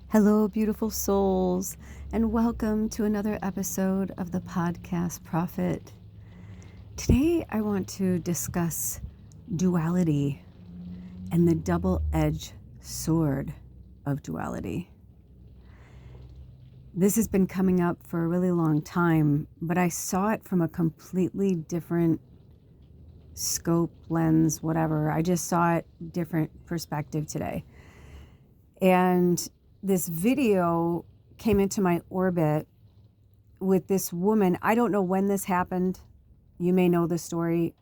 Hello, beautiful souls, and welcome to another episode of the Podcast Prophet. Today, I want to discuss duality and the double-edged sword of duality. This has been coming up for a really long time, but I saw it from a completely different scope, lens, whatever. I just saw it different perspective today. And this video came into my orbit with this woman. I don't know when this happened. You may know the story.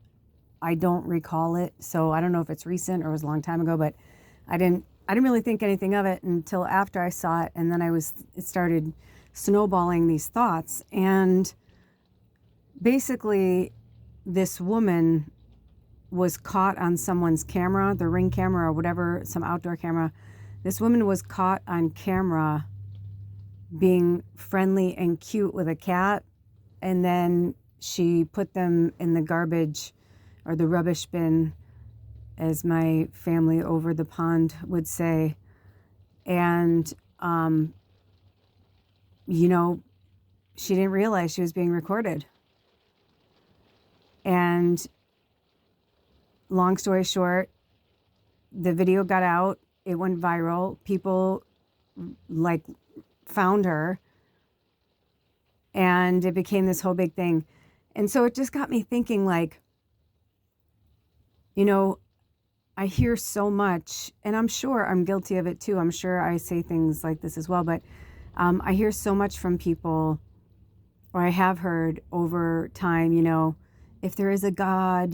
I don't recall it. So I don't know if it's recent or it was a long time ago, but I didn't really think anything of it until after I saw it. And then it started snowballing these thoughts. And basically this woman was caught on someone's camera, the Ring camera or whatever, some outdoor camera. This woman was caught on camera being friendly and cute with a cat, and then she put them in the garbage or the rubbish bin, as my family over the pond would say. And, she didn't realize she was being recorded. And long story short, the video got out. It went viral. People found her, and it became this whole big thing. And so it just got me thinking, I hear so much, and I'm sure I'm guilty of it too. I'm sure I say things like this as well, but I hear so much from people, or I have heard over time, if there is a God,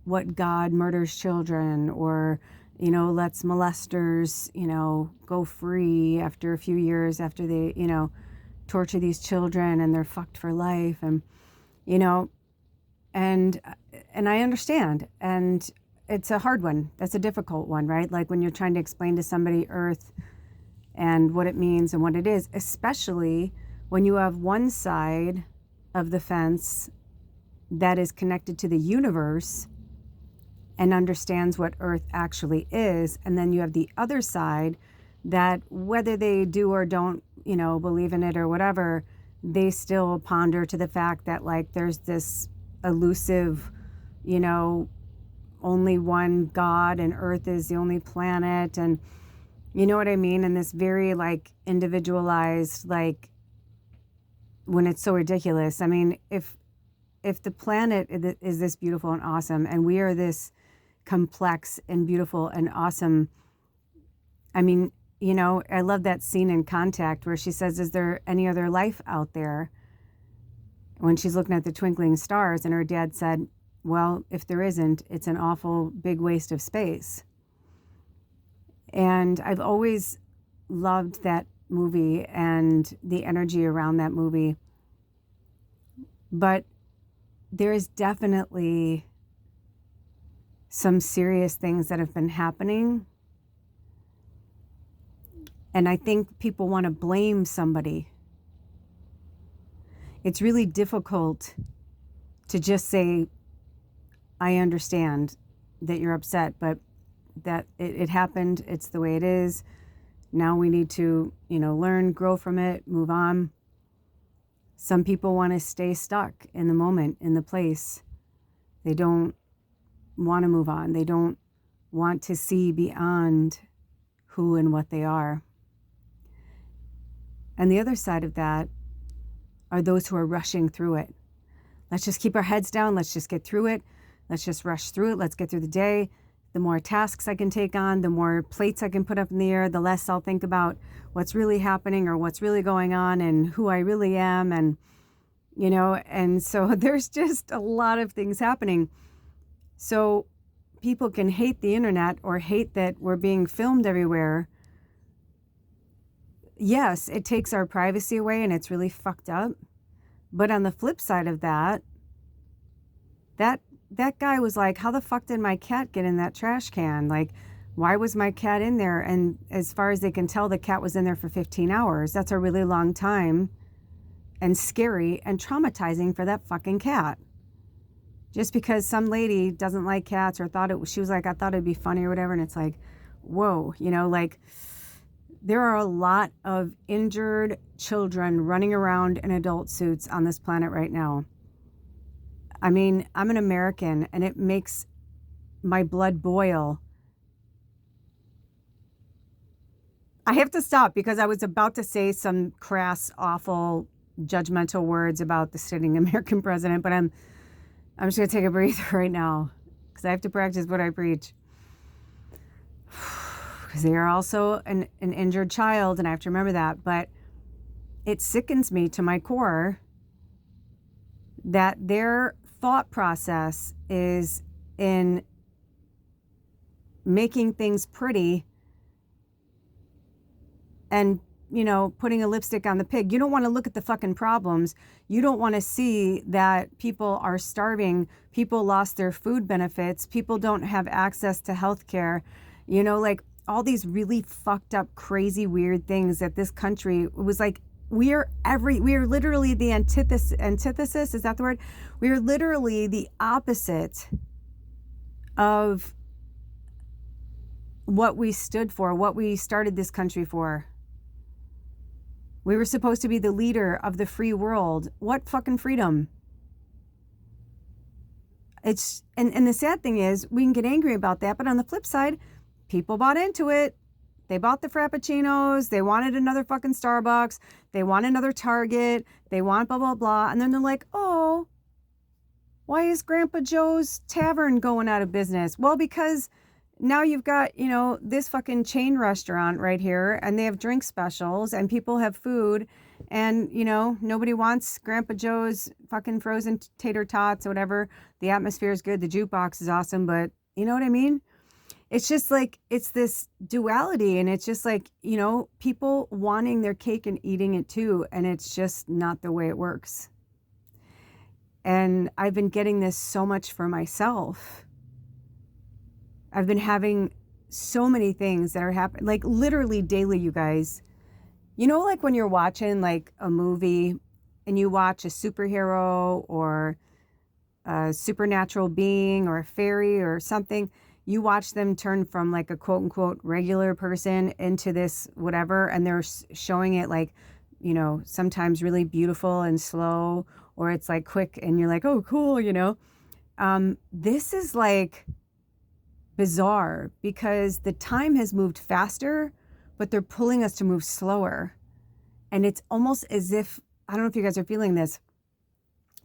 what God murders children, or lets molesters, go free after a few years after they, torture these children and they're fucked for life. And, and I understand. And it's a hard one. That's a difficult one, right? Like when you're trying to explain to somebody Earth and what it means and what it is, especially when you have one side of the fence that is connected to the universe and understands what Earth actually is. And then you have the other side that, whether they do or don't, believe in it or whatever, they still ponder to the fact that there's this elusive, only one God, and Earth is the only planet. And you know what I mean? And this very individualized, when it's so ridiculous. I mean, if the planet is this beautiful and awesome, and we are this complex and beautiful and awesome. I mean, I love that scene in Contact where she says, is there any other life out there? When she's looking at the twinkling stars, and her dad said, well, if there isn't, it's an awful big waste of space. And I've always loved that movie and the energy around that movie. But there is definitely some serious things that have been happening. And I think people want to blame somebody. It's really difficult to just say, I understand that you're upset, but that it happened. It's the way it is. Now we need to, learn, grow from it, move on. Some people want to stay stuck in the moment, in the place. They don't want to move on. They don't want to see beyond who and what they are. And the other side of that are those who are rushing through it. Let's just keep our heads down. Let's just get through it. Let's just rush through it. Let's get through the day. The more tasks I can take on, the more plates I can put up in the air, the less I'll think about what's really happening or what's really going on and who I really am. And, and so there's just a lot of things happening. So people can hate the internet or hate that we're being filmed everywhere. Yes, it takes our privacy away and it's really fucked up. But on the flip side of that guy was like, how the fuck did my cat get in that trash can? Why was my cat in there? And as far as they can tell, the cat was in there for 15 hours. That's a really long time, and scary and traumatizing for that fucking cat. Just because some lady doesn't like cats or she was like, I thought it'd be funny or whatever. And it's like, whoa, There are a lot of injured children running around in adult suits on this planet right now. I mean, I'm an American and it makes my blood boil. I have to stop because I was about to say some crass, awful, judgmental words about the sitting American president, but I'm just going to take a breather right now because I have to practice what I preach. Because they are also an injured child, and I have to remember that. But it sickens me to my core that their thought process is in making things pretty and, you know, putting a lipstick on the pig. You don't want to look at the fucking problems. You don't want to see that people are starving. People lost their food benefits. People don't have access to health care. You know, like all these really fucked up, crazy, weird things that this country was like, we are literally the antithesis, is that the word? We are literally the opposite of what we stood for, what we started this country for. We were supposed to be the leader of the free world. What fucking freedom? It's and the sad thing is we can get angry about that, but on the flip side, people bought into it. They bought the Frappuccinos. They wanted another fucking Starbucks. They want another Target. They want blah, blah, blah. And then they're like, oh, why is Grandpa Joe's Tavern going out of business? Well, because now you've got, you know, this fucking chain restaurant right here and they have drink specials and people have food and, you know, nobody wants Grandpa Joe's fucking frozen tater tots or whatever. The atmosphere is good. The jukebox is awesome. But you know what I mean? It's just like, it's this duality and it's just like, you know, people wanting their cake and eating it too. And it's just not the way it works. And I've been getting this so much for myself. I've been having so many things that are happening, like literally daily, you guys. You know, like when you're watching like a movie and you watch a superhero or a supernatural being or a fairy or something, you watch them turn from like a quote unquote regular person into this whatever, and they're showing it like, you know, sometimes really beautiful and slow, or it's like quick and you're like, oh, cool, you know. This is like bizarre because the time has moved faster, but they're pulling us to move slower. And it's almost as if, I don't know if you guys are feeling this,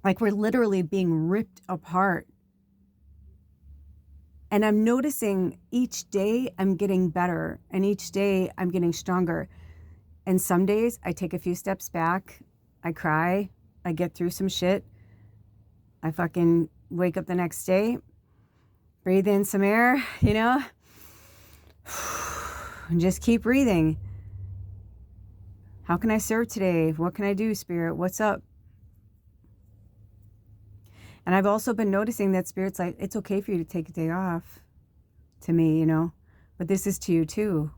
like we're literally being ripped apart. And I'm noticing each day I'm getting better and each day I'm getting stronger. And some days I take a few steps back, I cry, I get through some shit. I fucking wake up the next day, breathe in some air, you know, and just keep breathing. How can I serve today? What can I do, Spirit? What's up? And I've also been noticing that Spirit's like, it's okay for you to take a day off, to me, you know, but this is to you too.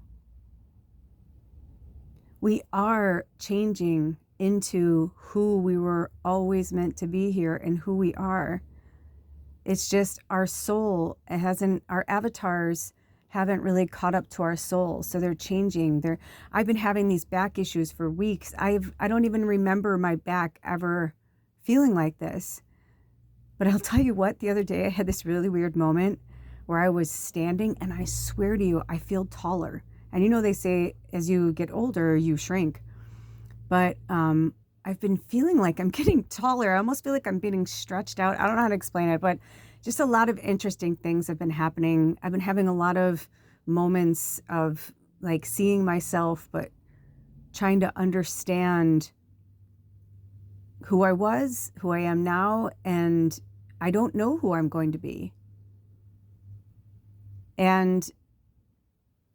We are changing into who we were always meant to be here and who we are. It's just our soul, our avatars haven't really caught up to our soul. So they're changing. I've been having these back issues for weeks. I don't even remember my back ever feeling like this. But I'll tell you what, the other day I had this really weird moment where I was standing and I swear to you, I feel taller. And you know, they say as you get older, you shrink. But I've been feeling like I'm getting taller. I almost feel like I'm getting stretched out. I don't know how to explain it, but just a lot of interesting things have been happening. I've been having a lot of moments of like seeing myself, but trying to understand who I was, who I am now, and I don't know who I'm going to be. And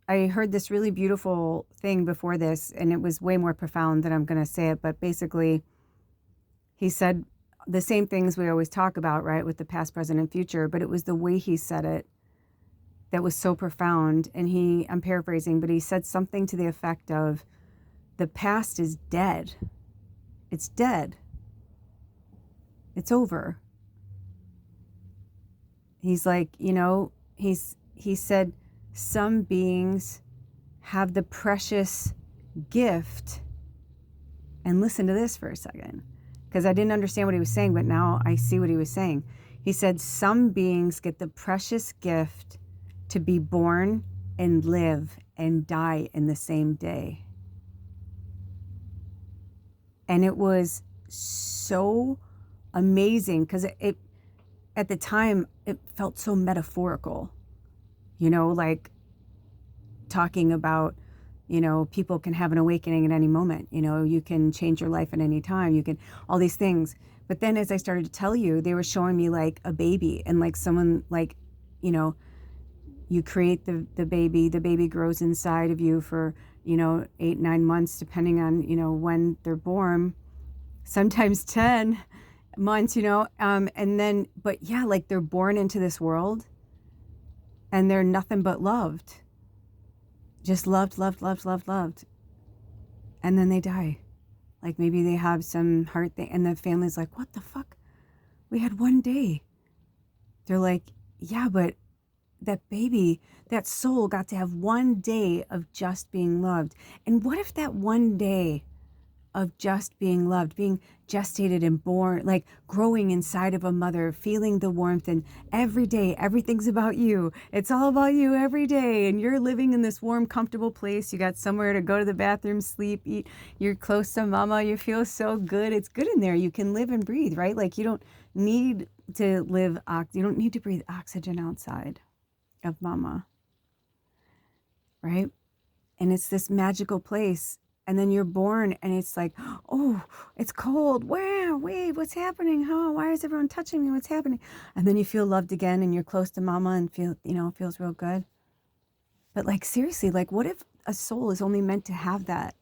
I heard this really beautiful thing before this, and it was way more profound than I'm going to say it, but basically he said the same things we always talk about, right, with the past, present, and future, but it was the way he said it that was so profound. And I'm paraphrasing, but he said something to the effect of, the past is dead. It's dead. It's over. He's like, you know, he said some beings have the precious gift, and listen to this for a second, because I didn't understand what he was saying, but now I see what he was saying. He said some beings get the precious gift to be born and live and die in the same day. And it was so amazing, because it at the time it felt so metaphorical, like talking about, people can have an awakening at any moment, you can change your life at any time, you can, all these things. But then as I started to tell you, they were showing me like a baby, and like someone, like, you create the baby grows inside of you for, 8-9 months, depending on, when they're born, sometimes 10 months, and then, but yeah, like they're born into this world and they're nothing but loved, just loved. And then they die. Like maybe they have some heart thing, and the family's like, what the fuck? We had one day. They're like, yeah, but that baby, that soul got to have one day of just being loved. And what if that one day of just being loved, being gestated and born, like growing inside of a mother, feeling the warmth, and every day, everything's about you. It's all about you every day. And you're living in this warm, comfortable place. You got somewhere to go to the bathroom, sleep, eat. You're close to mama. You feel so good. It's good in there. You can live and breathe, right? Like you don't need to you don't need to breathe oxygen outside of mama, right? And it's this magical place. And then you're born and it's like, oh, it's cold. Wow, wait, what's happening? Oh, why is everyone touching me? What's happening? And then you feel loved again and you're close to mama and feel, it feels real good. But like, seriously, like what if a soul is only meant to have that?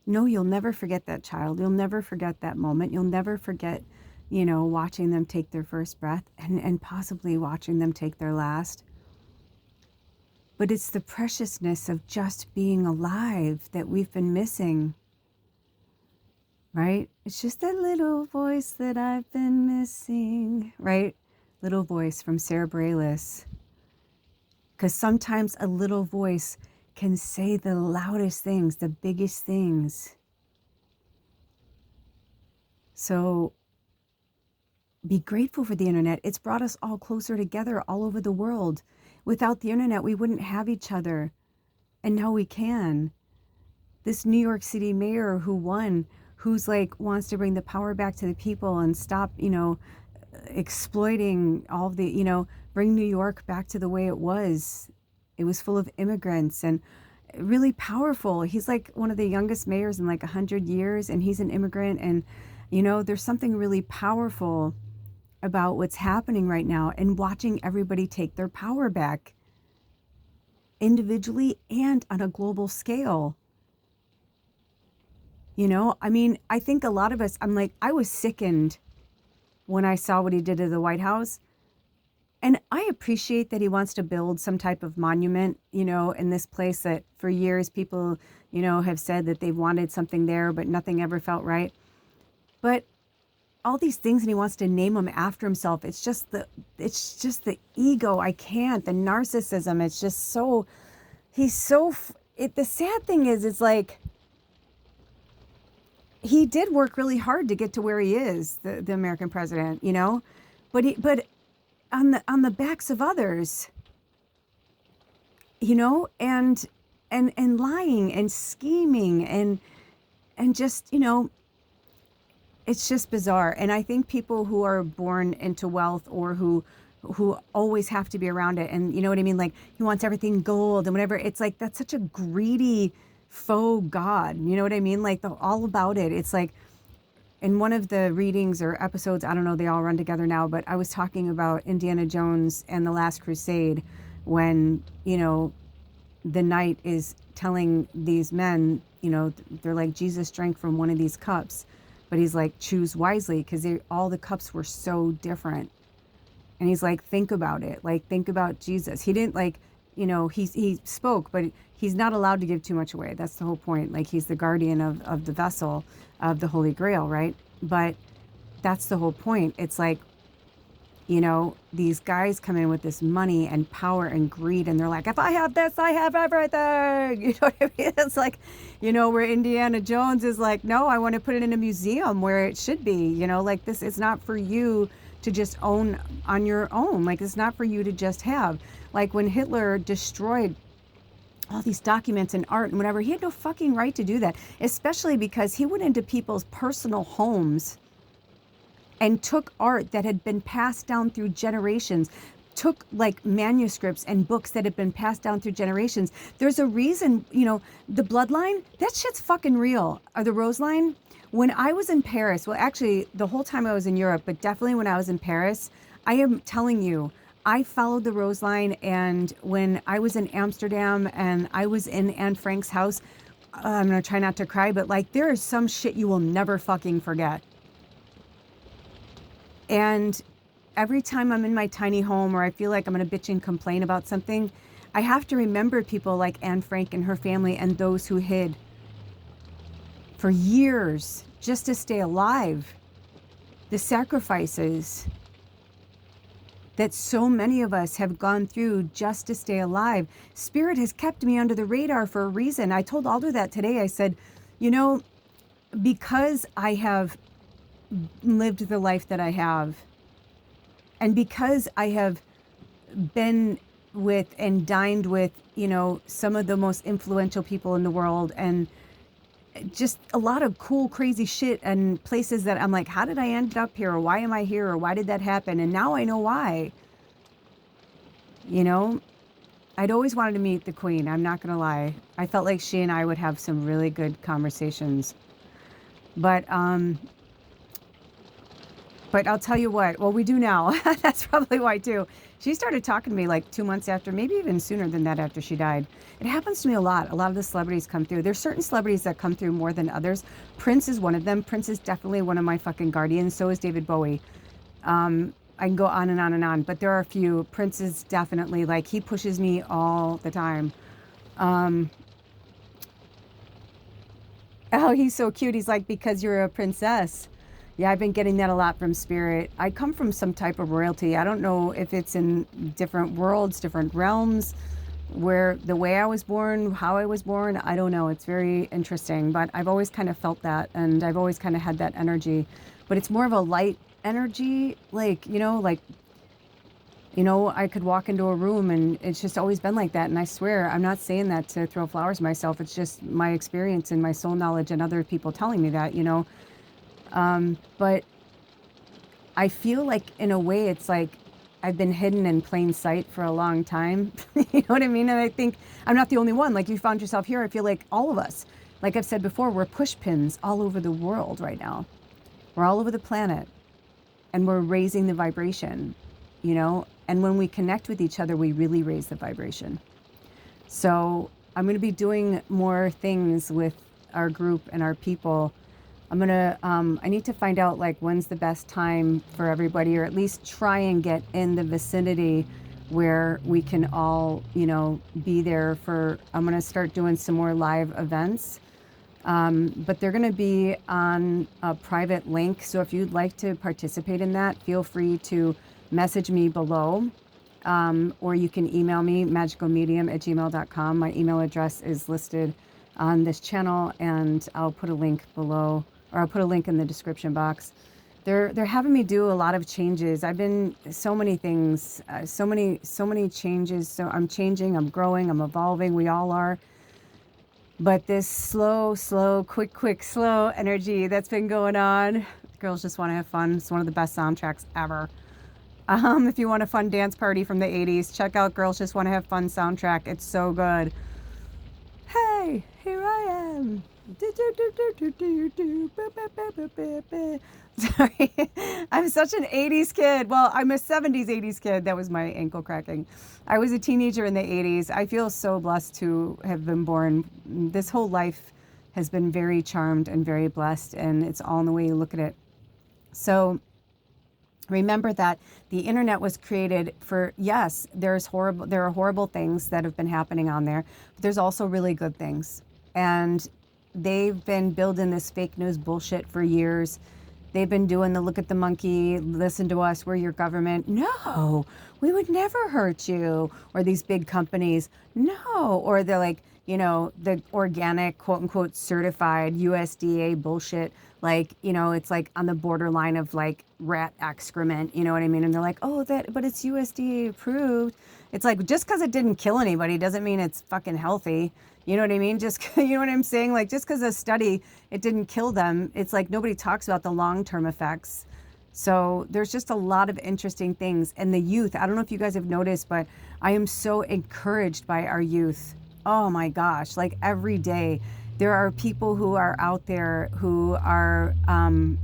No, you'll never forget that child. You'll never forget that moment. You'll never forget, watching them take their first breath and possibly watching them take their last. But it's the preciousness of just being alive that we've been missing, right? It's just that little voice that I've been missing, right? Little voice from Sarah Bareilles. Because sometimes a little voice can say the loudest things, the biggest things. So be grateful for the internet. It's brought us all closer together all over the world. Without the internet, we wouldn't have each other. And now we can. This New York City mayor who won, who's like, wants to bring the power back to the people and stop, exploiting all of the, bring New York back to the way it was. It was full of immigrants and really powerful. He's like one of the youngest mayors in like 100 years, and he's an immigrant. And, there's something really powerful about what's happening right now and watching everybody take their power back individually and on a global scale. I think a lot of us, I was sickened when I saw what he did to the White House. And I appreciate that he wants to build some type of monument, in this place that for years people, have said that they've wanted something there, but nothing ever felt right. But all these things, and he wants to name them after himself. It's just the ego. I can't, the narcissism. It's just so, the sad thing is, it's like, he did work really hard to get to where he is, the American president, but on the backs of others, and lying and scheming and just, it's just bizarre. And I think people who are born into wealth or who always have to be around it, and you know what I mean? Like he wants everything gold and whatever. It's like, that's such a greedy faux God. You know what I mean? Like all about it. It's like in one of the readings or episodes, I don't know, they all run together now, but I was talking about Indiana Jones and the Last Crusade when, the knight is telling these men, they're like, Jesus drank from one of these cups. But he's like, choose wisely, because all the cups were so different. And he's like, think about it. Like, think about Jesus. He didn't he spoke, but he's not allowed to give too much away. That's the whole point. Like, he's the guardian of the vessel of the Holy Grail, right? But that's the whole point. It's like, You know, these guys come in with this money and power and greed, and they're like, if I have this, I have everything. You know what I mean? It's like, you know, where Indiana Jones is like, no, I want to put it in a museum where it should be. You know, like, this is not for you to just own on your own. Like, it's not for you to just have. Like, when Hitler destroyed all these documents and art and whatever, he had no fucking right to do that, especially because he went into people's personal homes and took art that had been passed down through generations, took like manuscripts and books that had been passed down through generations. There's a reason, you know, the bloodline, that shit's fucking real. Or the rose line. When I was in Paris, well, actually, the whole time I was in Europe, but definitely when I was in Paris, I am telling you, I followed the rose line. And when I was in Amsterdam and I was in Anne Frank's house, I'm going to try not to cry, but like, there is some shit you will never fucking forget. And every time I'm in my tiny home or I feel like I'm going to bitch and complain about something, I have to remember people like Anne Frank and her family and those who hid for years just to stay alive. The sacrifices that so many of us have gone through just to stay alive. Spirit has kept me under the radar for a reason. I told Alder that today. I said, you know, because I have lived the life that I have, and because I have been with and dined with, you know, some of the most influential people in the world, and just a lot of cool, crazy shit, and places that I'm like, how did I end up here? Or why am I here? Or why did that happen? And now I know why. You know, I'd always wanted to meet the Queen. I'm not going to lie. I felt like she and I would have some really good conversations. But I'll tell you what, well, we do now. That's probably why too. She started talking to me like 2 months after, maybe even sooner than that, after she died. It happens to me a lot. A lot of the celebrities come through. There's certain celebrities that come through more than others. Prince is one of them. Prince is definitely one of my fucking guardians. So is David Bowie. I can go on and on and on, but there are a few. Prince is definitely, like, he pushes me all the time. Oh, he's so cute. He's like, because you're a princess. Yeah, I've been getting that a lot from Spirit. I come from some type of royalty. I don't know if it's in different worlds, different realms, where the way I was born, how I was born, I don't know. It's very interesting, but I've always kind of felt that, and I've always kind of had that energy. But it's more of a light energy, like, you know, I could walk into a room and it's just always been like that. And I swear, I'm not saying that to throw flowers myself. It's just my experience and my soul knowledge and other people telling me that, you know. But I feel like, in a way, it's like I've been hidden in plain sight for a long time. You know what I mean? And I think I'm not the only one. Like, you found yourself here. I feel like all of us, like I've said before, we're push pins all over the world right now. We're all over the planet, and we're raising the vibration, you know? And when we connect with each other, we really raise the vibration. So I'm going to be doing more things with our group and our people. I need to find out, like, when's the best time for everybody, or at least try and get in the vicinity where we can all, you know, be there for. I'm going to start doing some more live events, but they're going to be on a private link. So if you'd like to participate in that, feel free to message me below, or you can email me, magickalmedium@gmail.com. My email address is listed on this channel, and I'll put a link below, or I'll put a link in the description box. They're having me do a lot of changes. I've been so many things, so many changes. So I'm changing, I'm growing, I'm evolving. We all are. But this slow, quick, slow energy that's been going on. Girls Just Want to Have Fun. It's one of the best soundtracks ever. If you want a fun dance party from the 80s, check out Girls Just Want to Have Fun soundtrack. It's so good. Hey, here I am. Sorry, I'm such an 80s kid. Well, I'm a 70s, 80s kid. That was my ankle cracking. I was a teenager in the 80s. I feel so blessed to have been born. This whole life has been very charmed and very blessed, and it's all in the way you look at it. So remember that the internet was created for, yes, there are horrible things that have been happening on there, but there's also really good things. And they've been building this fake news bullshit for years. They've been doing the look at the monkey, listen to us, we're your government. No, we would never hurt you. Or these big companies, no. Or they're like, you know, the organic, quote unquote, certified USDA bullshit. Like, you know, it's like on the borderline of like rat excrement, you know what I mean? And they're like, oh, but it's USDA approved. It's like, just because it didn't kill anybody doesn't mean it's fucking healthy. You know what I mean? Just, you know what I'm saying? Like, just because a study, it didn't kill them, it's like nobody talks about the long-term effects. So there's just a lot of interesting things. And the youth, I don't know if you guys have noticed, but I am so encouraged by our youth. Oh my gosh, like every day, there are people who are out there who are, gosh,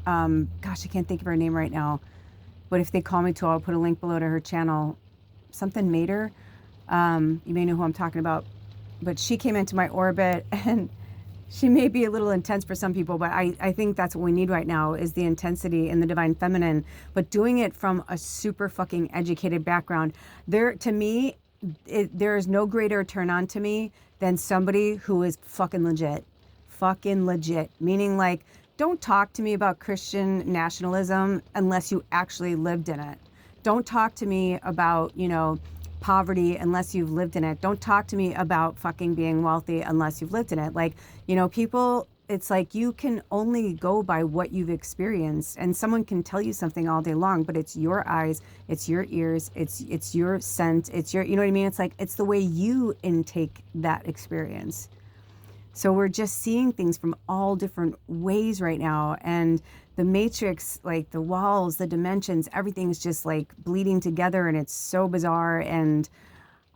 I can't think of her name right now, but if they call me to, I'll put a link below to her channel. Something Mater. You may know who I'm talking about. But she came into my orbit, and she may be a little intense for some people, but I think that's what we need right now is the intensity in the divine feminine, but doing it from a super fucking educated background. To me, there is no greater turn on to me than somebody who is fucking legit, meaning like, don't talk to me about Christian nationalism unless you actually lived in it. Don't talk to me about, you know, poverty unless you've lived in it. Don't talk to me about fucking being wealthy unless you've lived in it. Like, you know, people, it's like you can only go by what you've experienced, and someone can tell you something all day long, but it's your eyes, it's your ears, it's your scent, it's your, you know what I mean? It's like, it's the way you intake that experience. So we're just seeing things from all different ways right now. And the matrix, like the walls, the dimensions, everything's just like bleeding together, and it's so bizarre. And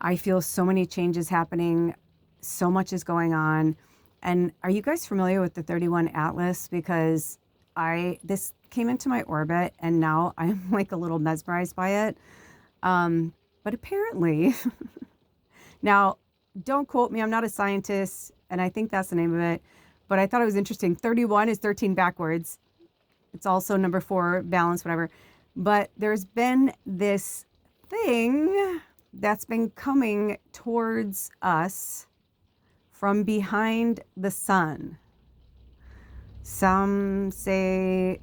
I feel so many changes happening. So much is going on. And are you guys familiar with the 31 Atlas? Because this came into my orbit, and now I'm like a little mesmerized by it. But apparently, now don't quote me, I'm not a scientist, and I think that's the name of it, but I thought it was interesting. 31 is 13 backwards. It's also number 4, balance, whatever. But there's been this thing that's been coming towards us from behind the sun. Some say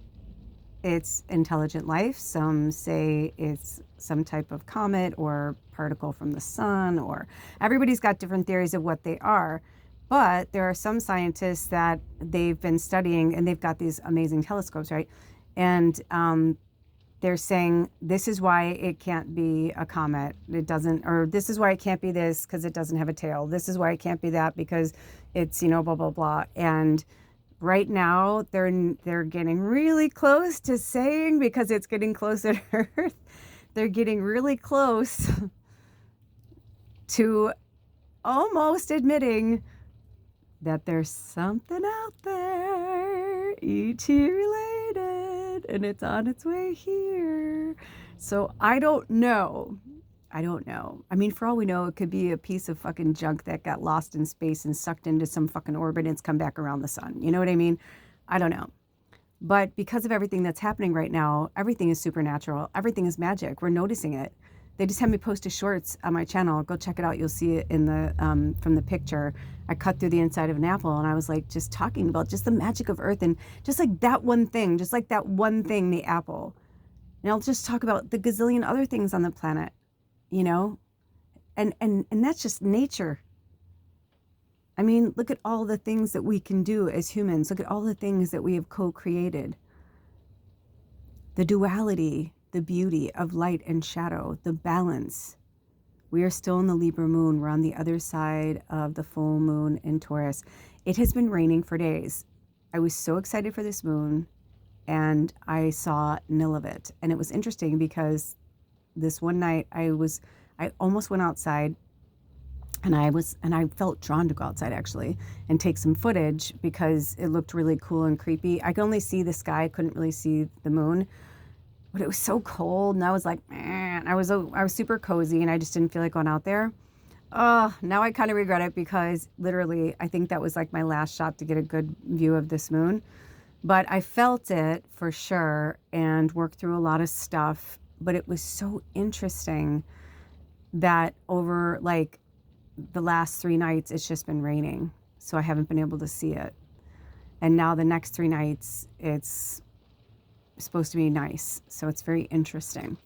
it's intelligent life. Some say it's some type of comet or particle from the sun, or everybody's got different theories of what they are. But there are some scientists that they've been studying, and they've got these amazing telescopes, right? And they're saying this is why it can't be a comet. It doesn't, or this is why it can't be this because it doesn't have a tail. This is why it can't be that because it's, you know, blah, blah, blah. And right now they're getting really close to saying, because it's getting closer to Earth, they're getting really close to almost admitting that there's something out there, ET related, and it's on its way here. So I don't know. I mean, for all we know, it could be a piece of fucking junk that got lost in space and sucked into some fucking orbit and it's come back around the sun. You know what I mean? I don't know. But because of everything that's happening right now, everything is supernatural. Everything is magic. We're noticing it. They just had me post a shorts on my channel. Go check it out. You'll see it in the from the picture. I cut through the inside of an apple, and I was like just talking about just the magic of Earth, and just like that one thing, the apple. And I'll just talk about the gazillion other things on the planet, you know, and that's just nature. I mean, look at all the things that we can do as humans. Look at all the things that we have co-created. The duality, the beauty of light and shadow, the balance. We are still in the Libra moon. We're on the other side of the full moon in Taurus. It has been raining for days. I was so excited for this moon, and I saw nil of it. And it was interesting because this one night I almost went outside, and I felt drawn to go outside actually and take some footage because it looked really cool and creepy. I could only see the sky, couldn't really see the moon. But it was so cold, and I was like, man, I was super cozy, and I just didn't feel like going out there. Oh, now I kind of regret it because literally I think that was like my last shot to get a good view of this moon. But I felt it for sure and worked through a lot of stuff. But it was so interesting that over like the last 3 nights, it's just been raining. So I haven't been able to see it. And now the next 3 nights, it's supposed to be nice. So it's very interesting.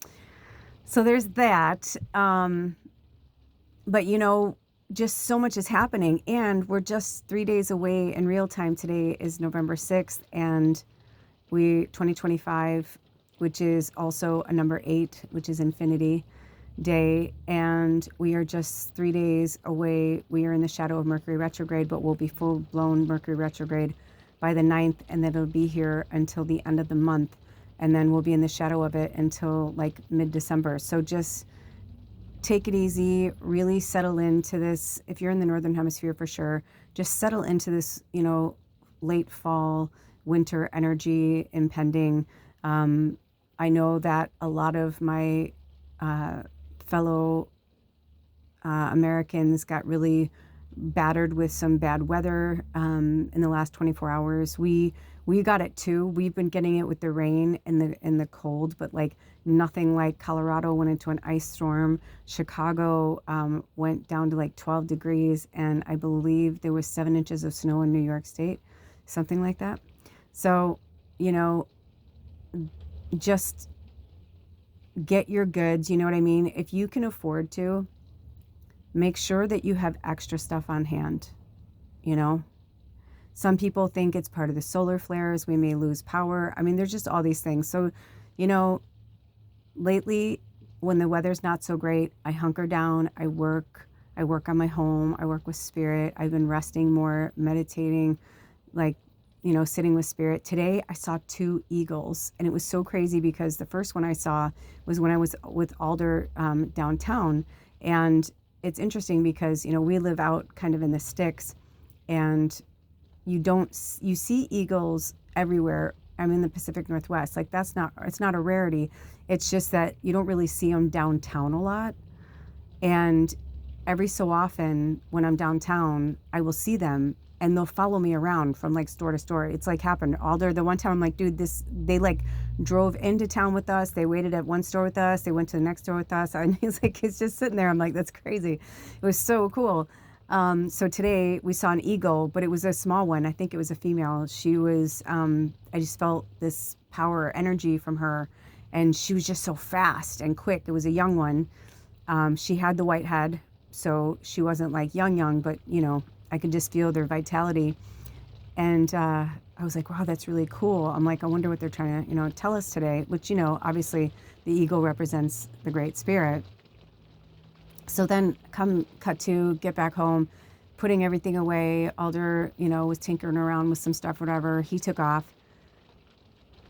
So there's that. But just so much is happening, and we're just 3 days away in real time. Today is November 6th, and 2025, which is also a number 8, which is infinity day, and we are just 3 days away. We are in the shadow of Mercury retrograde, but we'll be full-blown Mercury retrograde by the 9th, and then it'll be here until the end of the month, and then we'll be in the shadow of it until like mid-December. So just take it easy, really settle into this. If you're in the Northern Hemisphere, for sure, just settle into this, late fall, winter energy impending. I know that a lot of my fellow Americans got really battered with some bad weather in the last 24 hours. We got it too. We've been getting it with the rain and the cold, but like nothing like Colorado went into an ice storm. Chicago went down to like 12 degrees, and I believe there was 7 inches of snow in New York State, something like that. So, just get your goods, you know what I mean? If you can afford to, make sure that you have extra stuff on hand, Some people think it's part of the solar flares. We may lose power. I mean, there's just all these things. So, lately, when the weather's not so great, I hunker down. I work on my home. I work with spirit. I've been resting more, meditating, like, sitting with spirit. Today, I saw 2 eagles, and it was so crazy because the first one I saw was when I was with Alder downtown. And it's interesting because, we live out kind of in the sticks, and you see eagles everywhere. I'm in the Pacific Northwest. Like it's not a rarity. It's just that you don't really see them downtown a lot. And every so often when I'm downtown, I will see them, and they'll follow me around from like store to store. It's like happened. Alder, the one time I'm like, dude, they like drove into town with us. They waited at one store with us. They went to the next store with us. And he's like, it's just sitting there. I'm like, that's crazy. It was so cool. So today we saw an eagle, but it was a small one. I think it was a female. She was, I just felt this power energy from her, and she was just so fast and quick. It was a young one. She had the white head, so she wasn't like young, but I could just feel their vitality. And I was like, wow, that's really cool. I'm like, I wonder what they're trying to, tell us today, which, obviously the eagle represents the Great Spirit. So then cut to get back home, putting everything away. Alder, was tinkering around with some stuff, whatever. He took off.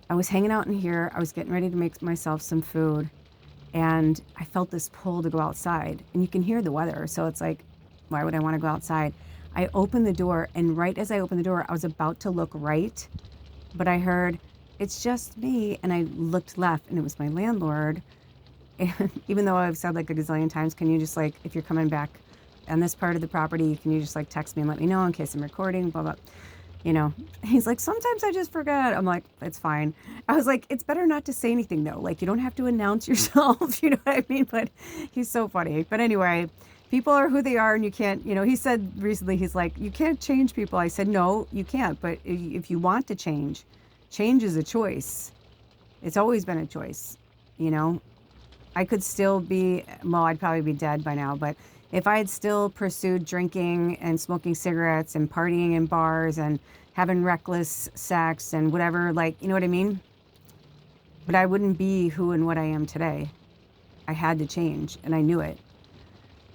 I was hanging out in here. I was getting ready to make myself some food, and I felt this pull to go outside. And you can hear the weather, so it's like, why would I want to go outside? I opened the door, and right as I opened the door, I was about to look right, but I heard, it's just me. And I looked left, and it was my landlord. And even though I've said like a gazillion times, can you just like, if you're coming back on this part of the property, can you just like text me and let me know in case I'm recording, blah, blah. He's like, sometimes I just forget. I'm like, it's fine. I was like, it's better not to say anything though. Like, you don't have to announce yourself, you know what I mean? But he's so funny. But anyway, people are who they are, and you can't, he said recently, he's like, you can't change people. I said, no, you can't. But if you want to change is a choice. It's always been a choice, I could still be, well, I'd probably be dead by now, but if I had still pursued drinking and smoking cigarettes and partying in bars and having reckless sex and whatever, like, you know what I mean? But I wouldn't be who and what I am today. I had to change, and I knew it.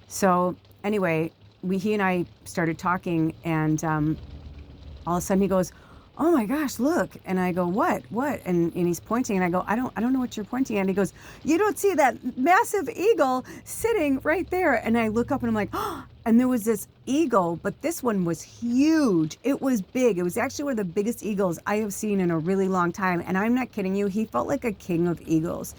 So anyway, he and I started talking, and all of a sudden he goes, oh my gosh, look. And I go, what? And he's pointing, and I go, I don't know what you're pointing at. And he goes, you don't see that massive eagle sitting right there? And I look up, and I'm like, oh, and there was this eagle, but this one was huge. It was big. It was actually one of the biggest eagles I have seen in a really long time. And I'm not kidding you. He felt like a king of eagles.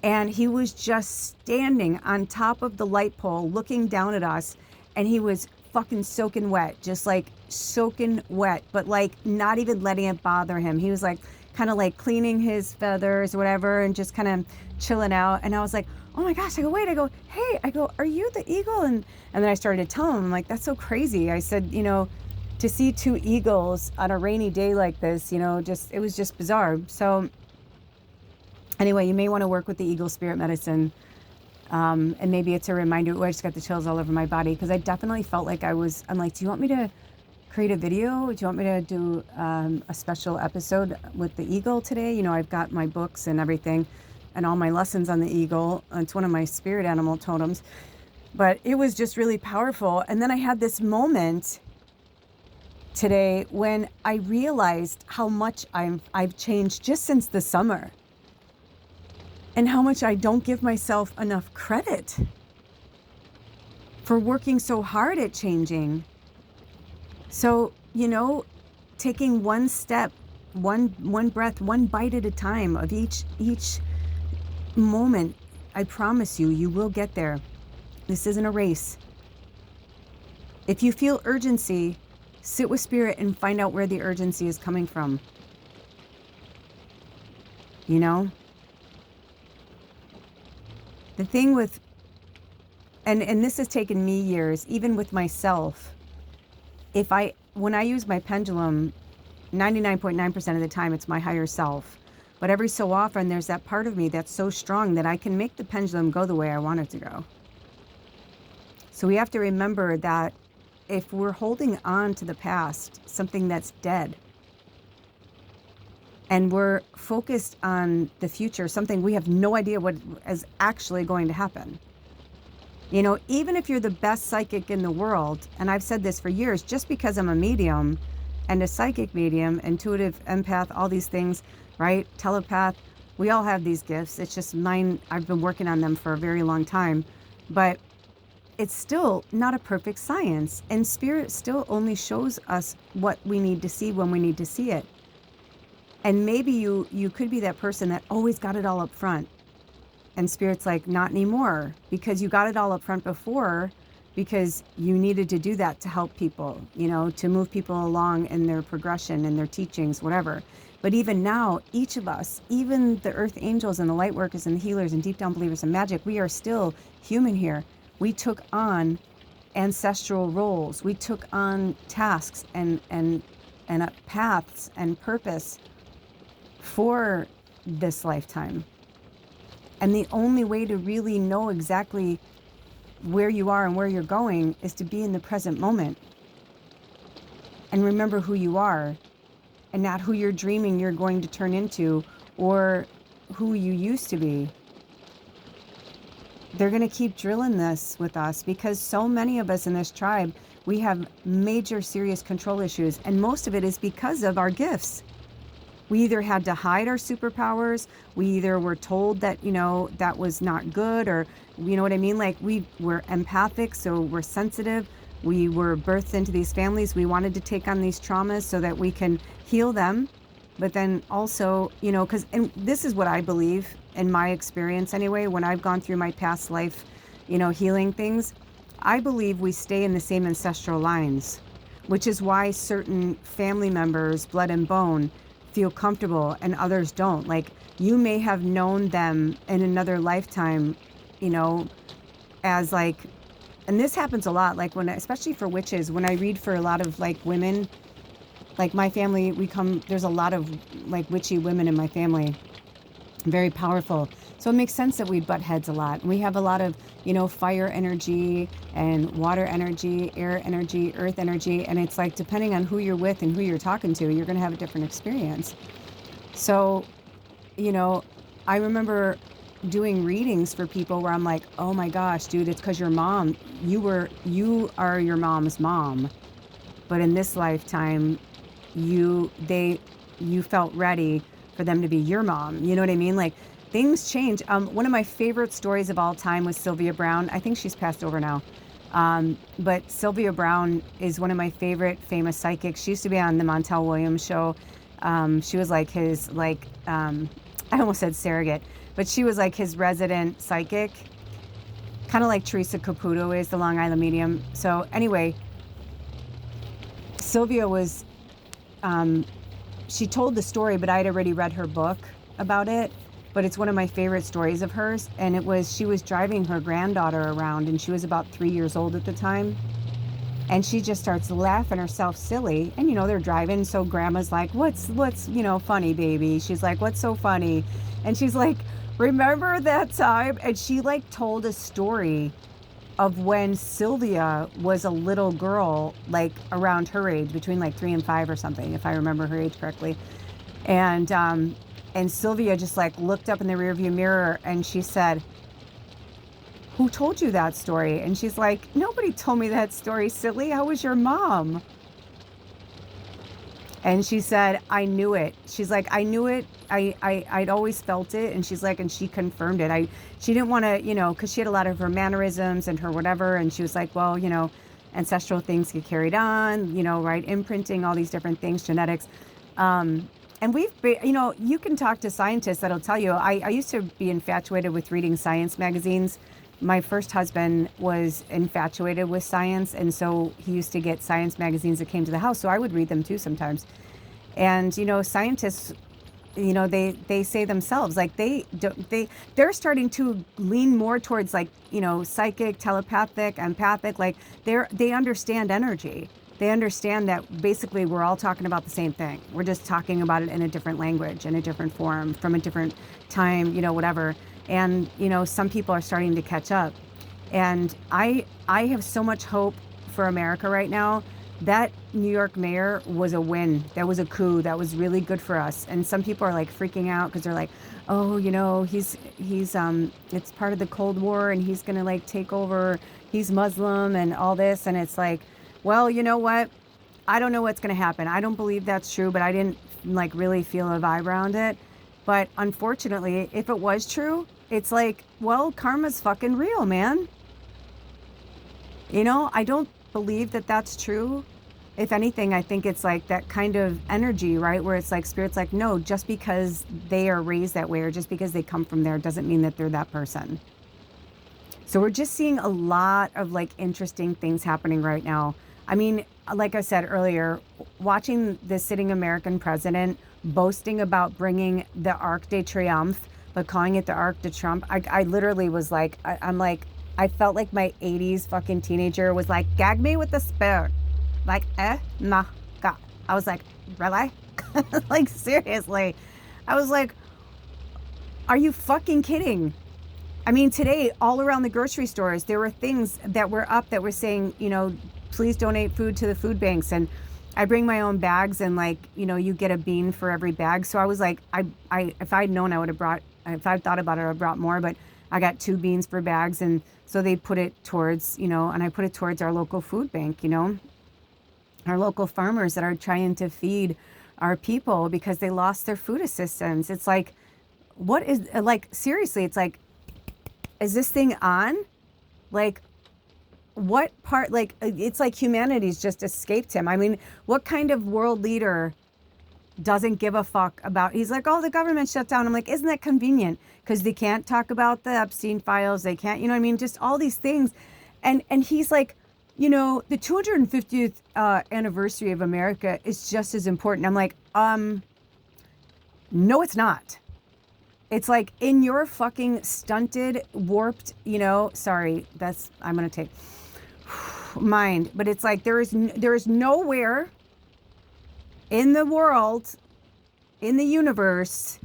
And he was just standing on top of the light pole looking down at us, and he was fucking soaking wet, just like soaking wet, but like not even letting it bother him. He was like kind of like cleaning his feathers or whatever, and just kind of chilling out. And I was like, oh my gosh. I go, wait. I go, hey. I go, are you the eagle? And then I started to tell him, I'm like, that's so crazy. I said, to see 2 eagles on a rainy day like this, it was just bizarre. So Anyway, you may want to work with the Eagle Spirit Medicine. And maybe it's a reminder. Oh, I just got the chills all over my body, because I definitely felt like I'm like, do you want me to create a video? Do you want me to do a special episode with the eagle today? You know, I've got my books and everything and all my lessons on the eagle. It's one of my spirit animal totems. But it was just really powerful. And then I had this moment today when I realized how much I've changed just since the summer, and how much I don't give myself enough credit for working so hard at changing. So, you know, taking one step, one breath, one bite at a time of each moment, I promise you, you will get there. This isn't a race. If you feel urgency, sit with spirit and find out where the urgency is coming from. You know? The thing with, and this has taken me years, even with myself, when I use my pendulum, 99.9% of the time, it's my higher self. But every so often, there's that part of me that's so strong that I can make the pendulum go the way I want it to go. So we have to remember that if we're holding on to the past, something that's dead, and we're focused on the future, something we have no idea what is actually going to happen. You know, even if you're the best psychic in the world, and I've said this for years, just because I'm a medium and a psychic medium, intuitive, empath, all these things, right? Telepath, we all have these gifts. It's just mine. I've been working on them for a very long time, but it's still not a perfect science. And spirit still only shows us what we need to see when we need to see it. And maybe you could be that person that always got it all up front. And spirit's like, not anymore, because you got it all up front before, because you needed to do that to help people, you know, to move people along in their progression and their teachings, whatever. But even now, each of us, even the earth angels and the light workers and the healers and deep down believers in magic, we are still human here. We took on ancestral roles. We took on tasks and paths and purpose for this lifetime. And the only way to really know exactly where you are and where you're going is to be in the present moment and remember who you are, and not who you're dreaming you're going to turn into or who you used to be. They're going to keep drilling this with us because so many of us in this tribe, we have major serious control issues, and most of it is because of our gifts. We either had to hide our superpowers, we either were told that, you know, that was not good, or, you know what I mean? Like, we were empathic, so we're sensitive. We were birthed into these families. We wanted to take on these traumas so that we can heal them. But then also, you know, and this is what I believe in my experience anyway, when I've gone through my past life, you know, healing things, I believe we stay in the same ancestral lines, which is why certain family members, blood and bone, feel comfortable and others don't. Like, you may have known them in another lifetime, you know, as like, and this happens a lot, like when, especially for witches, when I read for a lot of like women, like my family, there's a lot of like witchy women in my family, very powerful. So it makes sense that we butt heads a lot. We have a lot of, you know, fire energy and water energy, air energy, earth energy. And it's like, depending on who you're with and who you're talking to, you're going to have a different experience. So, you know, I remember doing readings for people where I'm like, oh my gosh, dude, it's because your mom, you are your mom's mom. But in this lifetime, you felt ready for them to be your mom. You know what I mean? Like, things change. One of my favorite stories of all time was Sylvia Browne. I think she's passed over now. But Sylvia Browne is one of my favorite famous psychics. She used to be on the Montel Williams show. She was like his, like, I almost said surrogate, but she was like his resident psychic, kind of like Teresa Caputo is, the Long Island medium. So anyway, Sylvia was, she told the story, but I'd already read her book about it. But it's one of my favorite stories of hers. And it was, she was driving her granddaughter around, and she was about 3 years old at the time. And she just starts laughing herself silly. And, you know, they're driving. So grandma's like, what's, you know, funny, baby? She's like, what's so funny? And she's like, remember that time? And she like told a story of when Sylvia was a little girl, like around her age, between like 3 and 5 or something, if I remember her age correctly. And Sylvia just like looked up in the rearview mirror and she said, who told you that story? And she's like, nobody told me that story, silly. How was your mom? And she said, I knew it. She's like, I knew it. I'd always felt it. And she's like, and she confirmed it. She didn't want to, because she had a lot of her mannerisms and her whatever. And she was like, well, ancestral things get carried on, right? Imprinting, all these different things, genetics. And you can talk to scientists that'll tell you, I used to be infatuated with reading science magazines. My first husband was infatuated with science, and so he used to get science magazines that came to the house, so I would read them too sometimes. And scientists, they say themselves, like they're starting to lean more towards like psychic, telepathic, empathic. Like they understand energy. They understand that basically we're all talking about the same thing. We're just talking about it in a different language, in a different form, from a different time, whatever. And, some people are starting to catch up. And I have so much hope for America right now. That New York mayor was a win. That was a coup. That was really good for us. And some people are like freaking out because they're like, oh, he's it's part of the Cold War and he's going to like take over. He's Muslim and all this. And it's like, well, you know what? I don't know what's going to happen. I don't believe that's true, but I didn't like really feel a vibe around it. But unfortunately, if it was true, it's like, well, karma's fucking real, man. I don't believe that that's true. If anything, I think it's like that kind of energy, right? Where it's like spirit's like, no, just because they are raised that way or just because they come from there doesn't mean that they're that person. So we're just seeing a lot of like interesting things happening right now. I mean, like I said earlier, watching the sitting American president boasting about bringing the Arc de Triomphe, but calling it the Arc de Trump, I literally was like, I felt like my 80s fucking teenager was like, gag me with the spoon. Like, nah, God. I was like, really? Like, seriously. I was like, are you fucking kidding? I mean, today, all around the grocery stores, there were things that were up that were saying, please donate food to the food banks. And I bring my own bags and like, you get a bean for every bag. So I was like, if I'd known, I would have brought, if I'd thought about it, I would have brought more, but I got 2 beans for bags. And so they put it towards, and I put it towards our local food bank, our local farmers that are trying to feed our people because they lost their food assistance. It's like, what is, like, seriously, it's like, is this thing on? Like, what part, like, it's like humanity's just escaped him. I mean, what kind of world leader doesn't give a fuck about, he's like, oh, the government shut down. I'm like, isn't that convenient? Because they can't talk about the Epstein files. They can't, just all these things. And he's like, the 250th anniversary of America is just as important. I'm like, no, it's not. It's like in your fucking stunted, warped, sorry, I'm going to take mind, but it's like there is nowhere in the world, in the universe,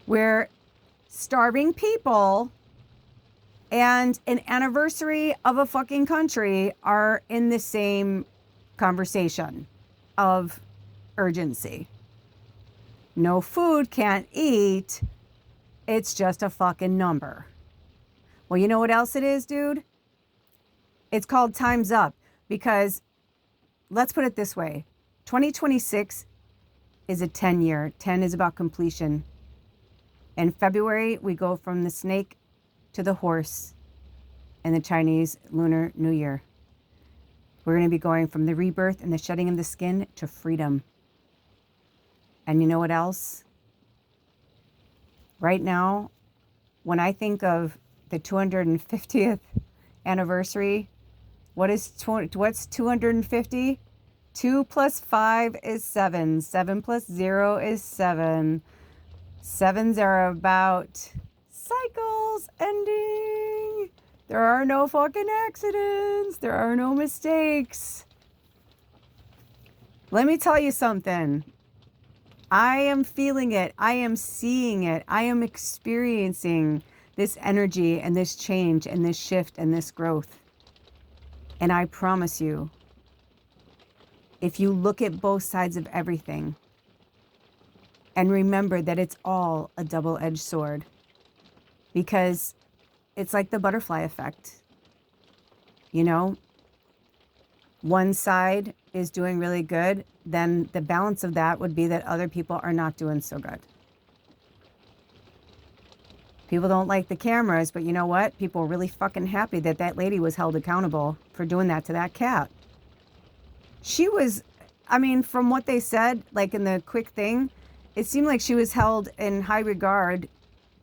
where starving people and an anniversary of a fucking country are in the same conversation of urgency. No food, can't eat. It's just a fucking number. Well, you know what else it is, dude? It's called time's up, because let's put it this way. 2026 is a 10 year. 10 is about completion. In February, we go from the snake to the horse in the Chinese Lunar New Year. We're going to be going from the rebirth and the shedding of the skin to freedom. And you know what else? Right now, when I think of the 250th anniversary, what's 250? 2 plus 5 is 7. 7 plus 0 is 7. 7s are about cycles ending. There are no fucking accidents. There are no mistakes. Let me tell you something. I am feeling it. I am seeing it. I am experiencing this energy and this change and this shift and this growth. And I promise you, if you look at both sides of everything and remember that it's all a double-edged sword, because it's like the butterfly effect. You know, one side is doing really good, then the balance of that would be that other people are not doing so good. People don't like the cameras, but you know what? People are really fucking happy that that lady was held accountable for doing that to that cat. She was, I mean, from what they said, like in the quick thing, it seemed like she was held in high regard,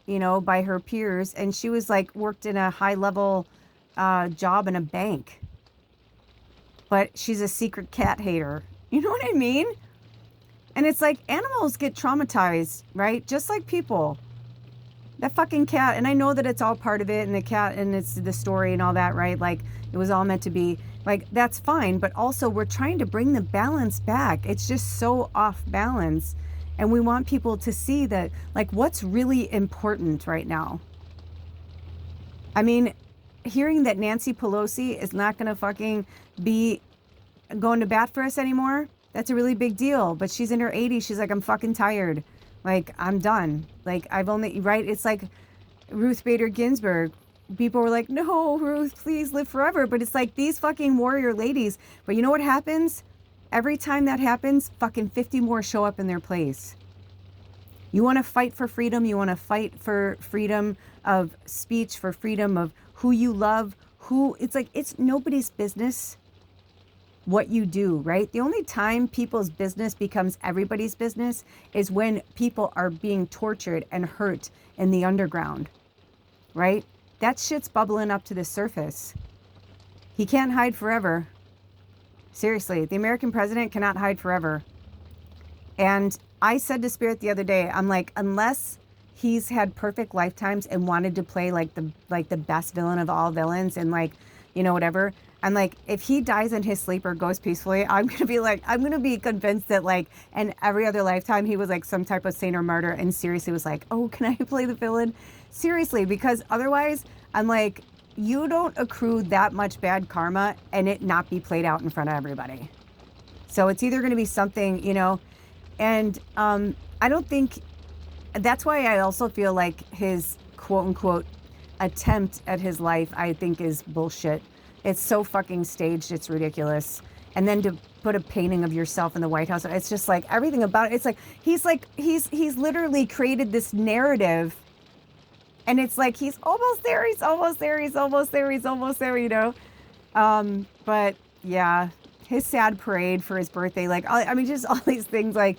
you know, by her peers. And she was like worked in a high level job in a bank. But she's a secret cat hater. You know what I mean? And it's like animals get traumatized, right? Just like people. That fucking cat, and I know that it's all part of it, and the cat, and it's the story and all that, right? Like, it was all meant to be, like, that's fine, but also we're trying to bring the balance back. It's just so off balance, and we want people to see that, like, what's really important right now. I mean, hearing that Nancy Pelosi is not going to fucking be going to bat for us anymore, that's a really big deal, but she's in her 80s. She's like, I'm fucking tired. Like, I'm done. Like, I've only, right? It's like Ruth Bader Ginsburg. People were like, no, Ruth, please live forever. But it's like these fucking warrior ladies. But you know what happens? Every time that happens, fucking 50 more show up in their place. You want to fight for freedom. You want to fight for freedom of speech, for freedom of who you love, who, it's like, it's nobody's business what you do, right? The only time people's business becomes everybody's business is when people are being tortured and hurt in the underground, right? That shit's bubbling up to the surface. He can't hide forever. Seriously, the American president cannot hide forever. And I said to Spirit the other day, I'm like, unless he's had perfect lifetimes and wanted to play like the best villain of all villains and like, you know, whatever. I'm like, if he dies in his sleep or goes peacefully, I'm going to be convinced that like in every other lifetime, he was like some type of saint or martyr and seriously was like, oh, can I play the villain? Seriously, because otherwise I'm like, you don't accrue that much bad karma and it not be played out in front of everybody. So it's either going to be something, you know, and I don't think, that's why I also feel like his quote unquote attempt at his life, I think is bullshit. It's so fucking staged. It's ridiculous. And then to put a painting of yourself in the White House, it's just like everything about it. It's like he's literally created this narrative, and it's like he's almost there. He's almost there. He's almost there. He's almost there. You know. But yeah, his sad parade for his birthday. Like I mean, just all these things. Like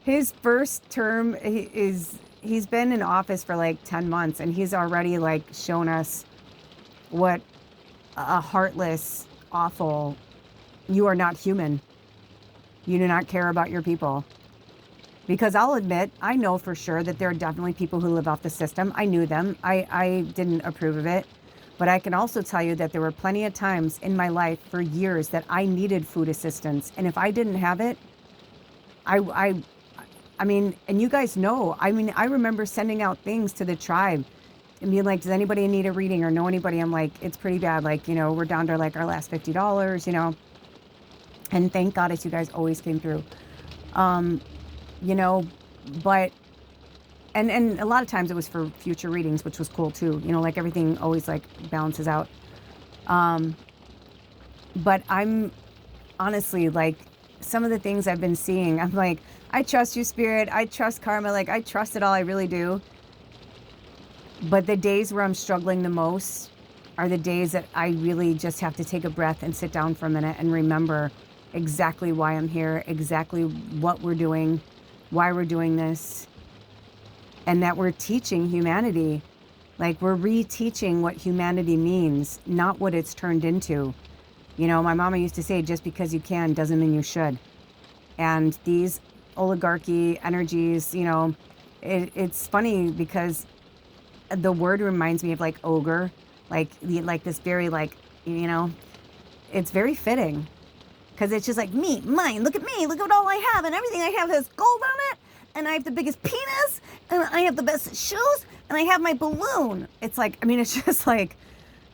his first term, he's been in office for like 10 months, and he's already like shown us what a heartless, awful, you are not human. You do not care about your people. Because I'll admit, I know for sure that there are definitely people who live off the system. I knew them. I didn't approve of it. But I can also tell you that there were plenty of times in my life for years that I needed food assistance. And if I didn't have it, I mean, and you guys know, I mean, I remember sending out things to the tribe and being like, does anybody need a reading or know anybody? I'm like, it's pretty bad. Like, you know, we're down to like our last $50, you know, and thank God as you guys always came through, you know, but, and a lot of times it was for future readings, which was cool too. You know, like everything always like balances out. But I'm honestly like some of the things I've been seeing, I'm like, I trust you, Spirit. I trust karma. Like I trust it all. I really do. But the days where I'm struggling the most are the days that I really just have to take a breath and sit down for a minute and remember exactly why I'm here, exactly what we're doing, why we're doing this, and that we're teaching humanity. Like we're reteaching what humanity means, not what it's turned into. You know, my mama used to say, just because you can doesn't mean you should. And these oligarchy energies, you know, it's funny because the word reminds me of like ogre, like this very like, you know, it's very fitting Because it's just like, me, mine, look at me, look at all I have, and everything I have has gold on it, and I have the biggest penis, and I have the best shoes, and I have my balloon. It's like, I mean, it's just like,